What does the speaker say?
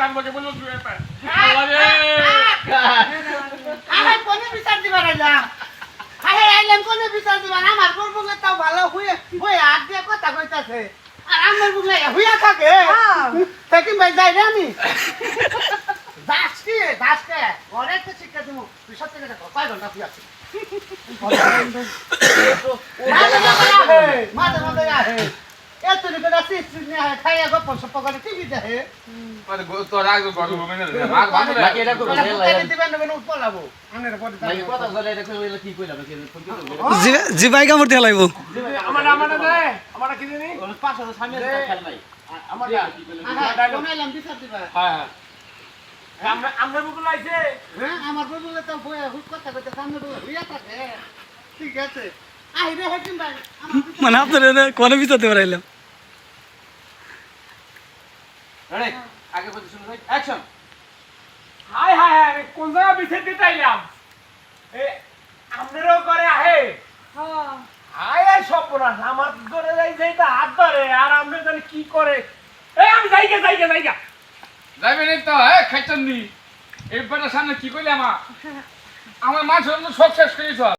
আমাকে বললো আরে কোন বিচার দিবা না আরে আইলাম কোন বিচার দিবা না আমার বউ বলে তাও ভালো হয়ে হয়ে হাত দিয়ে কথা কইতাছে আর আমার বউ লাগে হইয়া থাকে তাকে ভাই যাই রে আমি দাসকে ঘরে তো শিক্ষা দেবো তুই সব থেকে দেখো কয় ঘন্টা তুই আছিস মাঝে মাঝে আহে এত রিপে আসি নিয়ে আহে খাইয়া গপ্প সপ্প করে টিভি দেখে তোর আগে গল্প হবে না মাছ বাঁধে বাকি এটা কই দিবেন না উপর লাবো আনের পরে ভাই কথা বলে এটা কই কি কইলাম কি ফোন করতে জি ভাই কামড় দিয়ে লাইব আমার দে আমার কি জানি পাঁচশো সামনে খেল নাই আমার কোনাইলাম বিচার দিবা হ্যাঁ আমরা বুকুল আইছে হ্যাঁ আমার বউ বলে তো হয়ে হুট কথা কইতে সামনে বলে হইয়া থাকে ঠিক আছে আই রে হেকিম ভাই মানে আপনারা কোন বিচারতে পারাইলাম রেডি আগে বলতে শুনুন অ্যাকশন হাই হাই হাই কোন জায়গা বিছে দিতে আইলাম এ আমরাও করে আহে হ্যাঁ আয় আয় সব বলা আমার ধরে যাই যেটা হাত ধরে আর আমরা জানি কি করে এই আমি যাইগা যাইবেন তো খাইছেন নি এই বেটার সামনে কি কইলে আমার মাছ সব শেষ করেছ